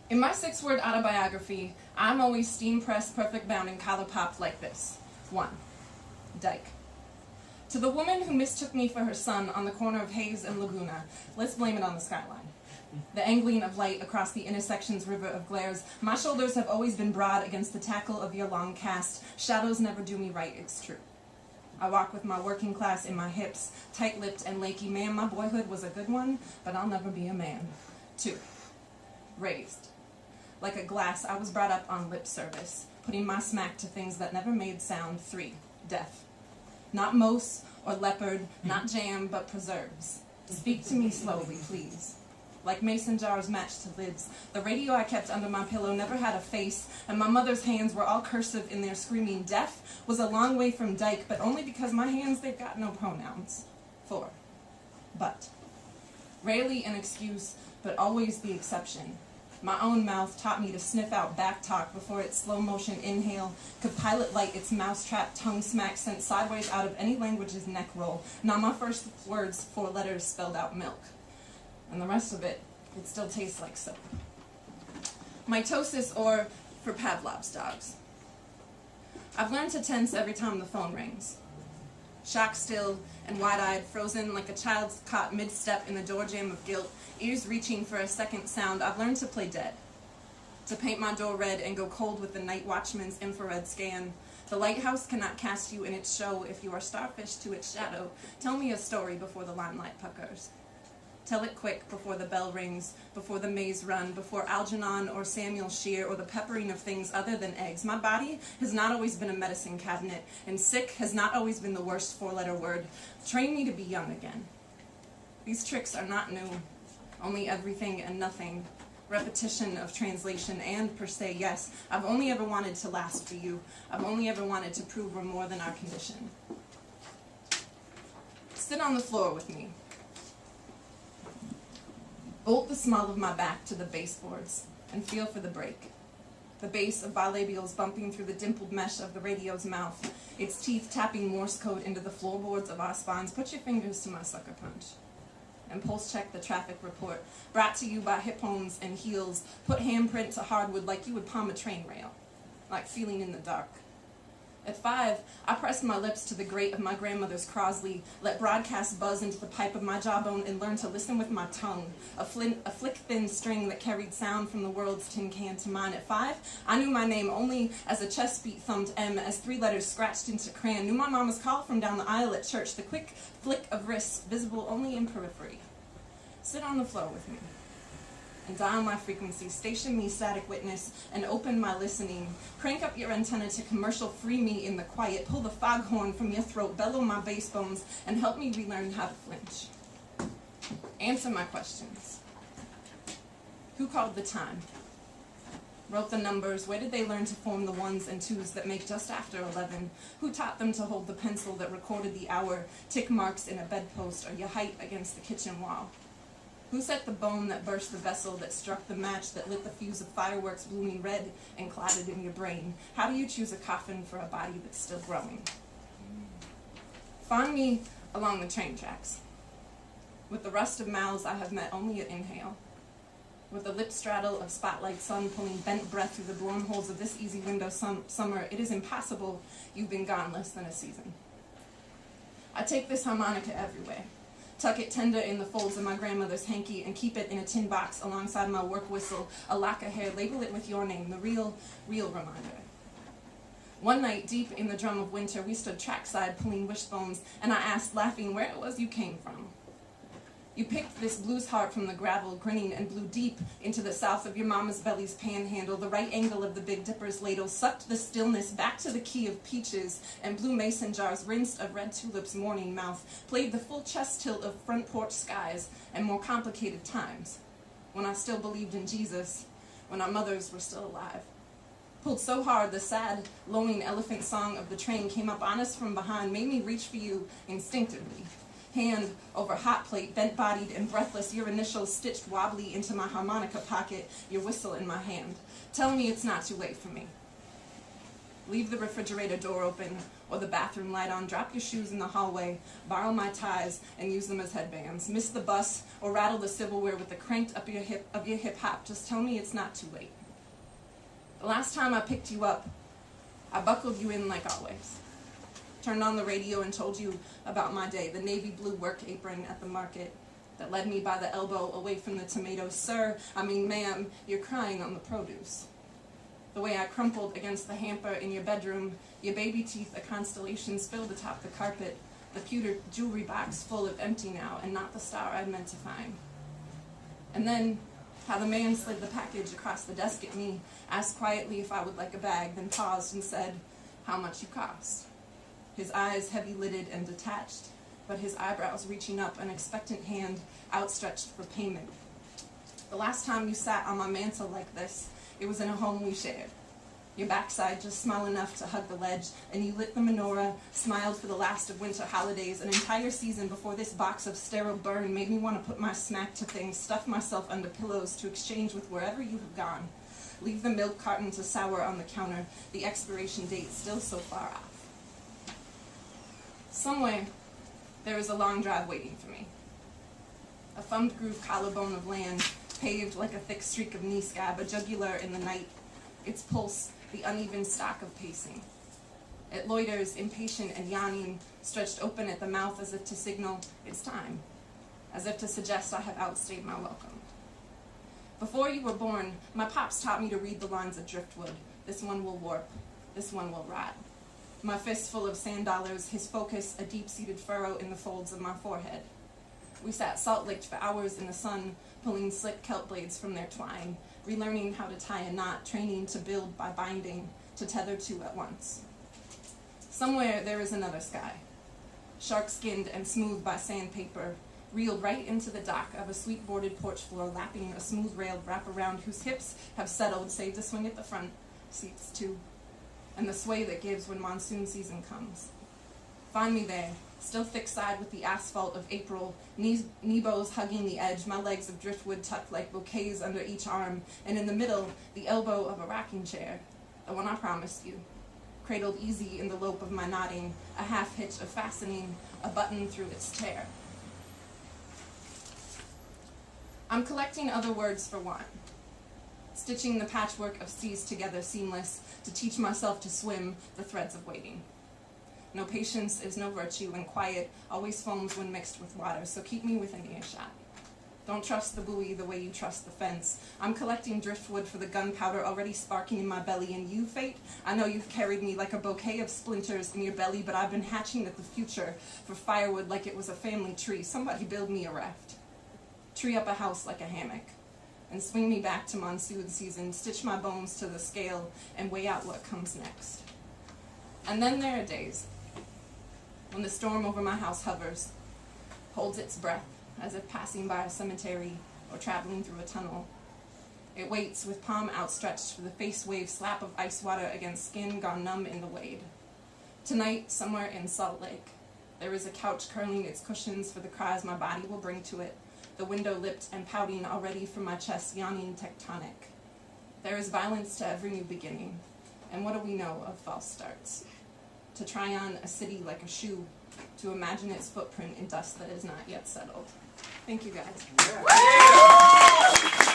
In my 6-word autobiography, I'm always steam-pressed, perfect-bound, and collar-popped like this. 1. Dyke. To the woman who mistook me for her son on the corner of Hayes and Laguna, let's blame it on the skyline. The angling of light across the intersection's river of glares, my shoulders have always been broad against the tackle of your long cast. Shadows never do me right, it's true. I walk with my working class in my hips, tight-lipped and lakey. Man, my boyhood was a good one, but I'll never be a man. 2. Raised. Like a glass, I was brought up on lip service, putting my smack to things that never made sound. 3. Deaf. Not mousse or leopard, not jam, but preserves. Speak to me slowly, please. Like mason jars matched to lids, the radio I kept under my pillow never had a face, and my mother's hands were all cursive in their screaming. Deaf was a long way from dyke, but only because my hands, they've got no pronouns. 4. But. Rarely an excuse, but always the exception. My own mouth taught me to sniff out back talk before its slow-motion inhale could pilot light its mousetrap tongue smack sent sideways out of any language's neck roll. Now my first words, 4 letters, spelled out milk. And the rest of it still tastes like soap. Mitosis, or for Pavlov's dogs. I've learned to tense every time the phone rings. Shocked still and wide-eyed, frozen like a child caught mid-step in the doorjamb of guilt, ears reaching for a second sound, I've learned to play dead. To paint my door red and go cold with the night watchman's infrared scan. The lighthouse cannot cast you in its show if you are starfish to its shadow. Tell me a story before the limelight puckers. Tell it quick before the bell rings, before the maze run, before Algernon or Samuel Shear or the peppering of things other than eggs. My body has not always been a medicine cabinet, and sick has not always been the worst 4-letter word. Train me to be young again. These tricks are not new, only everything and nothing. Repetition of translation and per se, yes, I've only ever wanted to last for you. I've only ever wanted to prove we're more than our condition. Sit on the floor with me. Bolt the smell of my back to the baseboards and feel for the break. The bass of bilabials bumping through the dimpled mesh of the radio's mouth, its teeth tapping Morse code into the floorboards of our spines. Put your fingers to my sucker punch. And pulse check the traffic report, brought to you by hip bones and heels. Put handprint to hardwood like you would palm a train rail, like feeling in the dark. At 5, I pressed my lips to the grate of my grandmother's Crosley, let broadcast buzz into the pipe of my jawbone, and learned to listen with my tongue, a flick-thin string that carried sound from the world's tin can to mine. At 5, I knew my name only as a chest beat thumped M, as 3 letters scratched into crayon. Knew my mama's call from down the aisle at church, the quick flick of wrists visible only in periphery. Sit on the floor with me and dial my frequency, station me static witness, and open my listening. Crank up your antenna to commercial free me in the quiet, pull the foghorn from your throat, bellow my bass bones, and help me relearn how to flinch. Answer my questions. Who called the time? Wrote the numbers? Where did they learn to form the 1s and 2s that make just after 11? Who taught them to hold the pencil that recorded the hour, tick marks in a bedpost, or your height against the kitchen wall? Who set the bone that burst the vessel that struck the match that lit the fuse of fireworks blooming red and clotted in your brain? How do you choose a coffin for a body that's still growing? Find me along the train tracks. With the rust of mouths I have met only at inhale. With the lip straddle of spotlight sun pulling bent breath through the wormholes of this easy window summer, it is impossible you've been gone less than a season. I take this harmonica everywhere. Tuck it tender in the folds of my grandmother's hanky and keep it in a tin box alongside my work whistle, a lock of hair, label it with your name, the real reminder. One night, deep in the drum of winter, we stood trackside pulling wishbones, and I asked, laughing, where it was you came from. You picked this blues heart from the gravel, grinning, and blew deep into the south of your mama's belly's panhandle. The right angle of the Big Dipper's ladle sucked the stillness back to the key of peaches, and blue mason jars rinsed of red tulips' morning mouth, played the full chest tilt of front porch skies and more complicated times, when I still believed in Jesus, when our mothers were still alive. Pulled so hard the sad, lowing elephant song of the train came up on us from behind, made me reach for you instinctively. Hand over hot plate, bent-bodied and breathless, your initials stitched wobbly into my harmonica pocket, your whistle in my hand. Tell me it's not too late for me. Leave the refrigerator door open, or the bathroom light on, drop your shoes in the hallway, borrow my ties, and use them as headbands. Miss the bus, or rattle the silverware with the cranked up your hip hop. Just tell me it's not too late. The last time I picked you up, I buckled you in like always. Turned on the radio and told you about my day, the navy blue work apron at the market that led me by the elbow away from the tomatoes. Sir, I mean ma'am, you're crying on the produce. The way I crumpled against the hamper in your bedroom, your baby teeth a constellation spilled atop the carpet, the pewter jewelry box full of empty now, and not the star I'd meant to find. And then, how the man slid the package across the desk at me, asked quietly if I would like a bag, then paused and said, how much you cost. His eyes heavy-lidded and detached, but his eyebrows reaching up, an expectant hand outstretched for payment. The last time you sat on my mantle like this, it was in a home we shared. Your backside just small enough to hug the ledge, and you lit the menorah, smiled for the last of winter holidays. An entire season before this box of sterile burn made me want to put my smack to things, stuff myself under pillows to exchange with wherever you have gone. Leave the milk carton to sour on the counter, the expiration date still so far off. Somewhere, there is a long drive waiting for me. A thumbed groove collarbone of land, paved like a thick streak of knee scab, a jugular in the night, its pulse the uneven stock of pacing. It loiters, impatient and yawning, stretched open at the mouth as if to signal it's time, as if to suggest I have outstayed my welcome. Before you were born, my pops taught me to read the lines of driftwood. This one will warp, this one will rot. My fist full of sand dollars, his focus a deep-seated furrow in the folds of my forehead. We sat salt-licked for hours in the sun, pulling slick kelp blades from their twine, relearning how to tie a knot, training to build by binding, to tether two at once. Somewhere there is another sky, shark-skinned and smooth by sandpaper, reeled right into the dock of a sweet-boarded porch floor, lapping a smooth-railed wraparound whose hips have settled, save the swing at the front, seats too, and the sway that gives when monsoon season comes. Find me there, still thick-side with the asphalt of April, knee bows hugging the edge, my legs of driftwood tucked like bouquets under each arm, and in the middle, the elbow of a rocking chair, the one I promised you, cradled easy in the lope of my nodding, a half-hitch of fastening, a button through its tear. I'm collecting other words for one, stitching the patchwork of seas together seamless, to teach myself to swim the threads of waiting. No patience is no virtue, and quiet always foams when mixed with water, so keep me within earshot. Don't trust the buoy the way you trust the fence. I'm collecting driftwood for the gunpowder already sparking in my belly, and you, fate, I know you've carried me like a bouquet of splinters in your belly, but I've been hatching at the future for firewood like it was a family tree. Somebody build me a raft. Tree up a house like a hammock, and swing me back to monsoon season, stitch my bones to the scale, and weigh out what comes next. And then there are days when the storm over my house hovers, holds its breath as if passing by a cemetery or traveling through a tunnel. It waits with palm outstretched for the face wave slap of ice water against skin gone numb in the wade. Tonight, somewhere in Salt Lake, there is a couch curling its cushions for the cries my body will bring to it, the window lipped and pouting already from my chest, yawning tectonic. There is violence to every new beginning, and what do we know of false starts? To try on a city like a shoe, to imagine its footprint in dust that is not yet settled. Thank you, guys. Yeah.